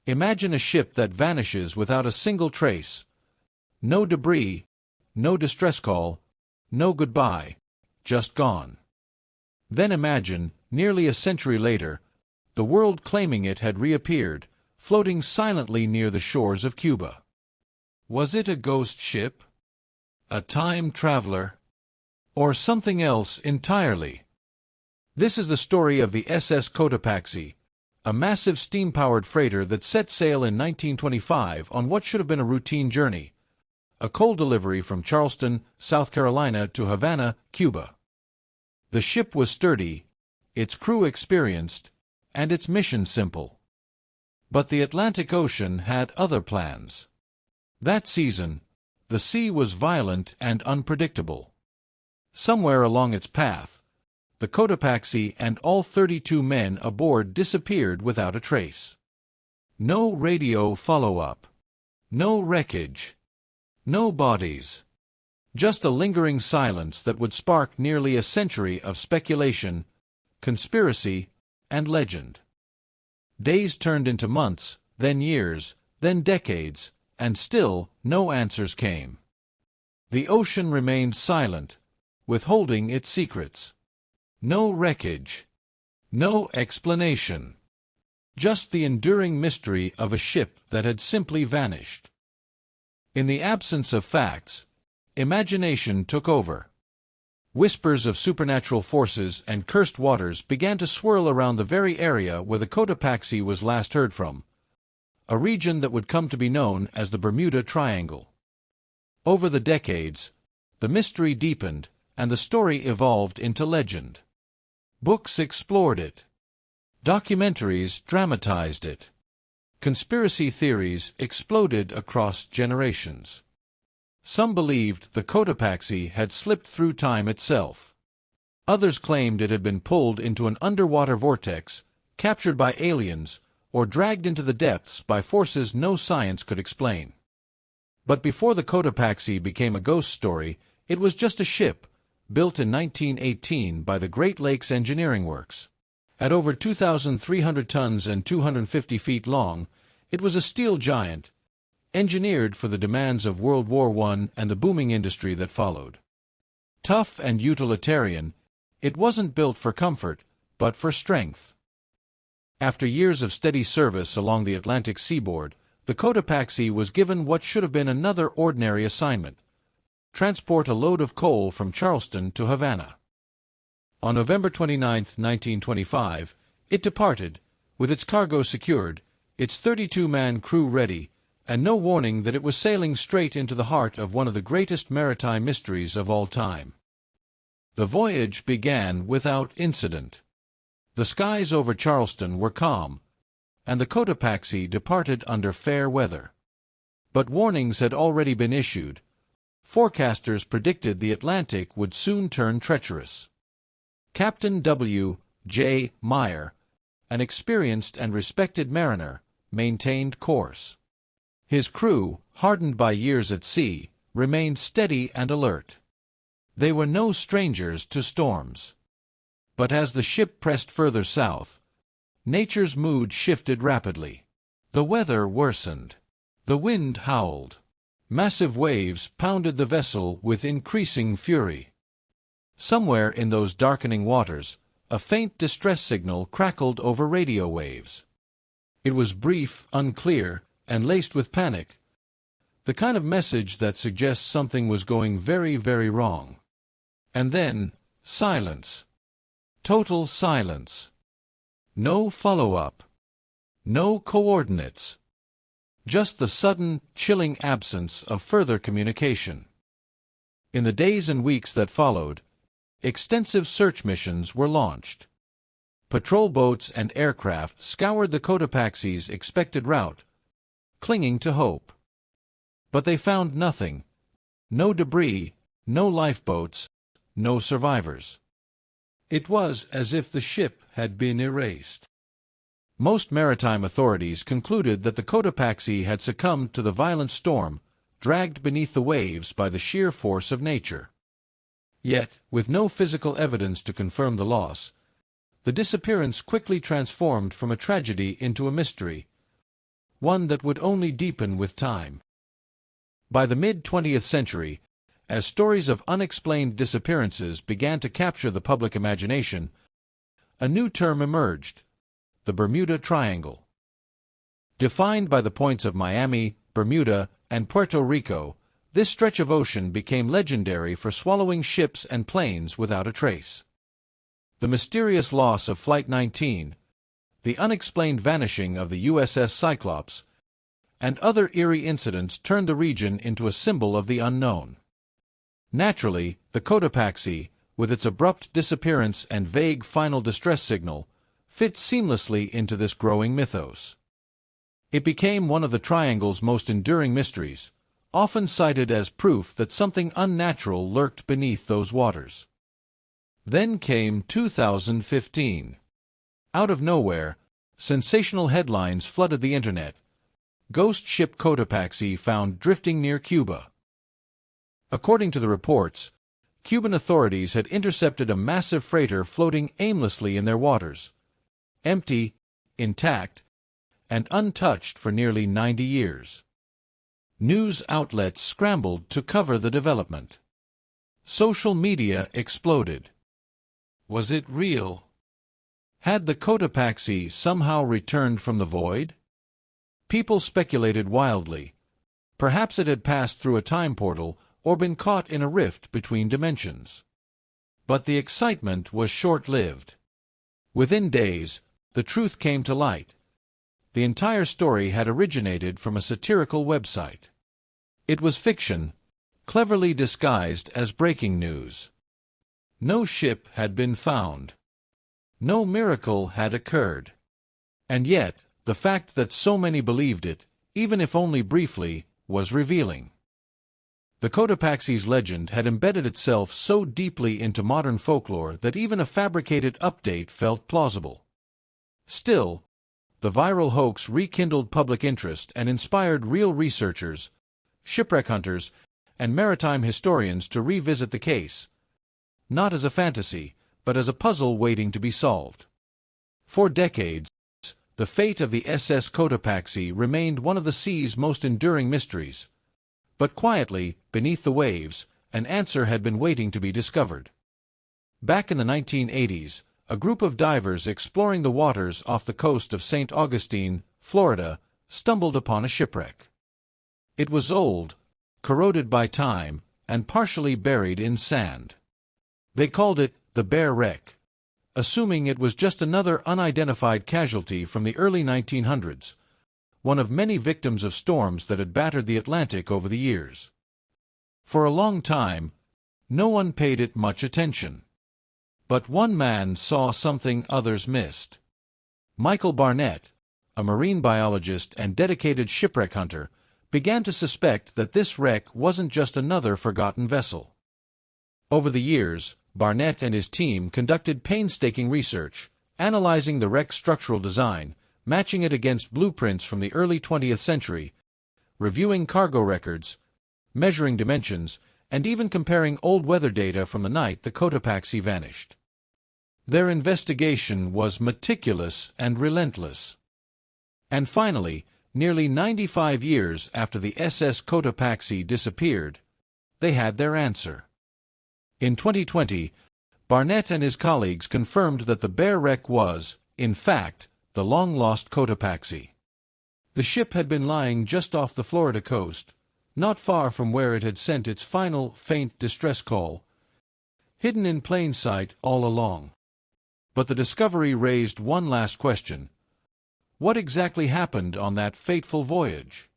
Imagine a ship that vanishes without a single trace. No debris, no distress call, no goodbye, just gone. Then imagine, nearly a century later, the world claiming it had reappeared, floating silently near the shores of Cuba. Was it a ghost ship? A time traveler? Or something else entirely? This is the story of the SS Cotopaxi, a massive steam-powered freighter that set sail in 1925 on what should have been a routine journey, a coal delivery from Charleston, South Carolina to Havana, Cuba. The ship was sturdy, its crew experienced, and its mission simple. But the Atlantic Ocean had other plans. That season, the sea was violent and unpredictable. Somewhere along its path, the Cotopaxi and all 32 men aboard disappeared without a trace. No radio follow-up. No wreckage. No bodies. Just a lingering silence that would spark nearly a century of speculation, conspiracy, and legend. Days turned into months, then years, then decades, and still no answers came. The ocean remained silent, withholding its secrets. No wreckage. No explanation. Just the enduring mystery of a ship that had simply vanished. In the absence of facts, imagination took over. Whispers of supernatural forces and cursed waters began to swirl around the very area where the Cotopaxi was last heard from, a region that would come to be known as the Bermuda Triangle. Over the decades, the mystery deepened, and the story evolved into legend. Books explored it. Documentaries dramatized it. Conspiracy theories exploded across generations. Some believed the Cotopaxi had slipped through time itself. Others claimed it had been pulled into an underwater vortex, captured by aliens, or dragged into the depths by forces no science could explain. But before the Cotopaxi became a ghost story, it was just a ship, built in 1918 by the Great Lakes Engineering Works. At over 2,300 tons and 250 feet long, it was a steel giant, engineered for the demands of World War I and the booming industry that followed. Tough and utilitarian, it wasn't built for comfort, but for strength. After years of steady service along the Atlantic seaboard, the Cotopaxi was given what should have been another ordinary assignment: transport a load of coal from Charleston to Havana. On November 29, 1925, it departed, with its cargo secured, its 32-man crew ready, and no warning that it was sailing straight into the heart of one of the greatest maritime mysteries of all time. The voyage began without incident. The skies over Charleston were calm, and the Cotopaxi departed under fair weather. But warnings had already been issued. Forecasters predicted the Atlantic would soon turn treacherous. Captain W. J. Meyer, an experienced and respected mariner, maintained course. His crew, hardened by years at sea, remained steady and alert. They were no strangers to storms. But as the ship pressed further south, nature's mood shifted rapidly. The weather worsened. The wind howled. Massive waves pounded the vessel with increasing fury. Somewhere in those darkening waters, a faint distress signal crackled over radio waves. It was brief, unclear, and laced with panic, the kind of message that suggests something was going very, very wrong. And then, silence. Total silence. No follow-up. No coordinates. Just the sudden, chilling absence of further communication. In the days and weeks that followed, extensive search missions were launched. Patrol boats and aircraft scoured the Cotopaxi's expected route, clinging to hope. But they found nothing. No debris, no lifeboats, no survivors. It was as if the ship had been erased. Most maritime authorities concluded that the Cotopaxi had succumbed to the violent storm, dragged beneath the waves by the sheer force of nature. Yet, with no physical evidence to confirm the loss, the disappearance quickly transformed from a tragedy into a mystery, one that would only deepen with time. By the mid-20th century, as stories of unexplained disappearances began to capture the public imagination, a new term emerged: the Bermuda Triangle. Defined by the points of Miami, Bermuda, and Puerto Rico, this stretch of ocean became legendary for swallowing ships and planes without a trace. The mysterious loss of Flight 19, the unexplained vanishing of the USS Cyclops, and other eerie incidents turned the region into a symbol of the unknown. Naturally, the Cotopaxi, with its abrupt disappearance and vague final distress signal, fits seamlessly into this growing mythos. It became one of the Triangle's most enduring mysteries, often cited as proof that something unnatural lurked beneath those waters. Then came 2015. Out of nowhere, sensational headlines flooded the internet. Ghost ship Cotopaxi found drifting near Cuba. According to the reports, Cuban authorities had intercepted a massive freighter floating aimlessly in their waters, empty, intact, and untouched for nearly 90 years. News outlets scrambled to cover the development. Social media exploded. Was it real? Had the Cotopaxi somehow returned from the void? People speculated wildly. Perhaps it had passed through a time portal or been caught in a rift between dimensions. But the excitement was short-lived. Within days, the truth came to light. The entire story had originated from a satirical website. It was fiction, cleverly disguised as breaking news. No ship had been found. No miracle had occurred. And yet, the fact that so many believed it, even if only briefly, was revealing. The Cotopaxi's legend had embedded itself so deeply into modern folklore that even a fabricated update felt plausible. Still, the viral hoax rekindled public interest and inspired real researchers, shipwreck hunters, and maritime historians to revisit the case, not as a fantasy, but as a puzzle waiting to be solved. For decades, the fate of the SS Cotopaxi remained one of the sea's most enduring mysteries. But quietly, beneath the waves, an answer had been waiting to be discovered. Back in the 1980s, a group of divers exploring the waters off the coast of St. Augustine, Florida, stumbled upon a shipwreck. It was old, corroded by time, and partially buried in sand. They called it the Bear Wreck, assuming it was just another unidentified casualty from the early 1900s, one of many victims of storms that had battered the Atlantic over the years. For a long time, no one paid it much attention. But one man saw something others missed. Michael Barnett, a marine biologist and dedicated shipwreck hunter, began to suspect that this wreck wasn't just another forgotten vessel. Over the years, Barnett and his team conducted painstaking research, analyzing the wreck's structural design, matching it against blueprints from the early 20th century, reviewing cargo records, measuring dimensions, and even comparing old weather data from the night the Cotopaxi vanished. Their investigation was meticulous and relentless. And finally, nearly 95 years after the SS Cotopaxi disappeared, they had their answer. In 2020, Barnett and his colleagues confirmed that the Bear Wreck was, in fact, the long-lost Cotopaxi. The ship had been lying just off the Florida coast, not far from where it had sent its final, faint distress call, hidden in plain sight all along. But the discovery raised one last question. What exactly happened on that fateful voyage?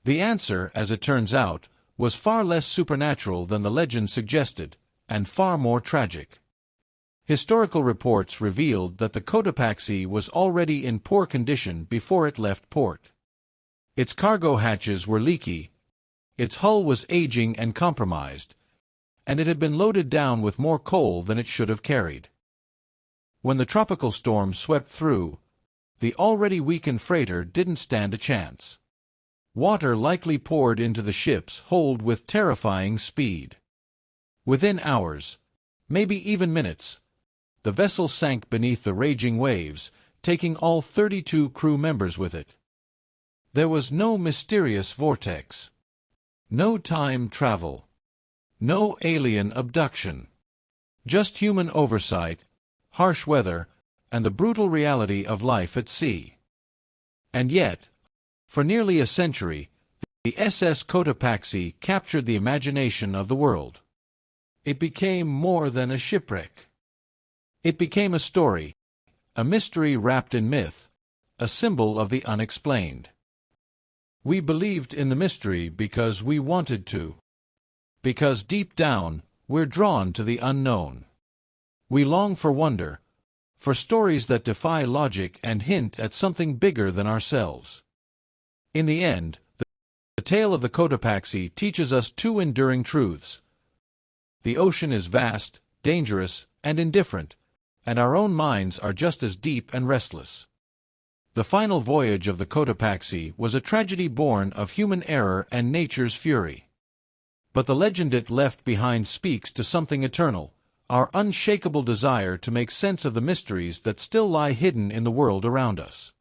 The answer, as it turns out, was far less supernatural than the legend suggested, and far more tragic. Historical reports revealed that the Cotopaxi was already in poor condition before it left port. Its cargo hatches were leaky, its hull was aging and compromised, and it had been loaded down with more coal than it should have carried. When the tropical storm swept through, the already weakened freighter didn't stand a chance. Water likely poured into the ship's hold with terrifying speed. Within hours, maybe even minutes, the vessel sank beneath the raging waves, taking all 32 crew members with it. There was no mysterious vortex, no time travel, no alien abduction. Just human oversight, harsh weather, and the brutal reality of life at sea. And yet, for nearly a century, the SS Cotopaxi captured the imagination of the world. It became more than a shipwreck. It became a story, a mystery wrapped in myth, a symbol of the unexplained. We believed in the mystery because we wanted to. Because deep down, we're drawn to the unknown. We long for wonder, for stories that defy logic and hint at something bigger than ourselves. In the end, the tale of the Cotopaxi teaches us two enduring truths. The ocean is vast, dangerous, and indifferent, and our own minds are just as deep and restless. The final voyage of the Cotopaxi was a tragedy born of human error and nature's fury. But the legend it left behind speaks to something eternal, our unshakable desire to make sense of the mysteries that still lie hidden in the world around us.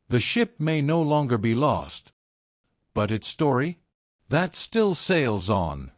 The ship may no longer be lost, but its story? That still sails on.